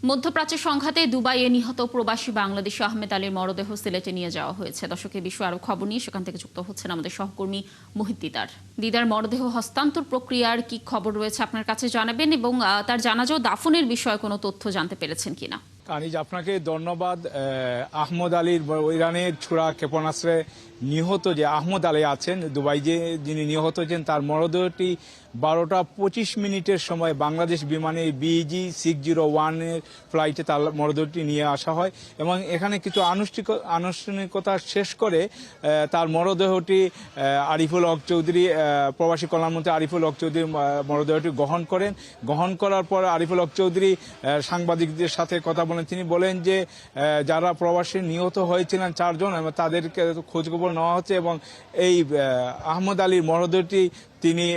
মধ্যপ্রাচ্যের সংঘাতে দুবাইয়ে নিহত প্রবাসী বাংলাদেশি আহমেদ আলীর মরদেহ সিলেটে নিয়ে যাওয়া হয়েছে। দর্শকের বিষয়ে আরো খবর নিয়ে সেখান থেকে যুক্ত হচ্ছেন আমাদের সহকর্মী মোহিত দিদার। মরদেহ হস্তান্তর প্রক্রিয়ার কি খবর রয়েছে আপনার কাছে জানাবেন, এবং তার জানাজা ও দাফনের বিষয়ে কোনো তথ্য জানতে পেরেছেন কিনা? কানিজ, আপনাকে ধন্যবাদ। আহমদ আলীর ইরানের ছোড়া ক্ষেপণাস্ত্রে নিহত যে আহমদ আলী আছেন দুবাই, যিনি নিহত হয়েছেন, তার মরদেহটি 12টা 25 সময় বাংলাদেশ বিমানে BG 601 এর ফ্লাইটে তার মরদেহটি নিয়ে আসা হয় এবং এখানে কিছু আনুষ্ঠানিকতা শেষ করে তার মরদেহটি আরিফুল হক চৌধুরী, প্রবাসী কল্যাণমন্ত্রী আরিফুল হক চৌধুরী মরদেহটি গ্রহণ করার পর আরিফুল হক চৌধুরী সাংবাদিকদের সাথে কথা বলেন। তিনি বলেন যে যারা প্রবাসী নিহত হয়েছিলেন 4 জন, তাদেরকে খোঁজখবর নেওয়া হচ্ছে এবং এই আহমদ আলীর মরদেহটি তিনি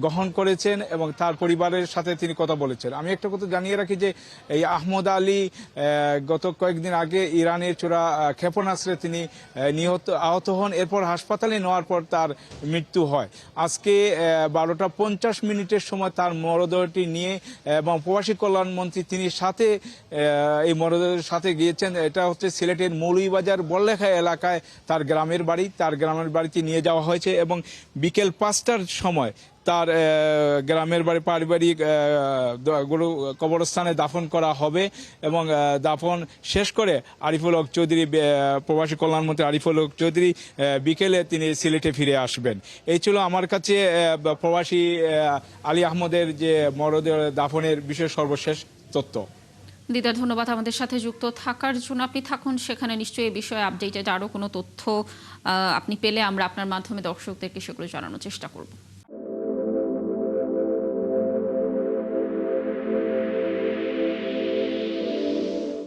গ্রহণ করেছেন এবং তার পরিবারের সাথে তিনি কথা বলেছেন। আমি একটা কথা জানিয়ে রাখি যে এই আহমদ আলী গত কয়েকদিন আগে ইরানের ছোড়া ক্ষেপণাস্ত্রে তিনি আহত হন, এরপর হাসপাতালে নেওয়ার পর তার মৃত্যু হয়। আজকে 12টা 50 সময় তার মরদেহটি নিয়ে এবং প্রবাসী কল্যাণমন্ত্রী তিনি সাথে এই মরদেহের সাথে গিয়েছেন। এটা হচ্ছে সিলেটের মৌলভীবাজার বড়লেখা এলাকায় তার গ্রামের বাড়িতে নিয়ে যাওয়া হয়েছে এবং বিকেল 5টার সময় তার গ্রামের বাড়ি পারিবারিক কবরস্থানে দাফন করা হবে এবং দাফন শেষ করে আরিফুল হক চৌধুরী, প্রবাসী কল্যাণমন্ত্রী আরিফুল হক চৌধুরী বিকেলে তিনি সিলেটে ফিরে আসবেন। এই ছিল আমার কাছে প্রবাসী আলী আহমদের যে মরদেহ দাফনের বিষয়ে সর্বশেষ তথ্য। দিদার, ধন্যবাদ আমাদের সাথে যুক্ত থাকার জন্য। আপনি থাকুন সেখানে, নিশ্চয়ই এই বিষয়ে আপডেটেড আরও কোনো তথ্য আপনি পেলে আমরা আপনার মাধ্যমে দর্শকদেরকে সেগুলো জানানোর চেষ্টা করব।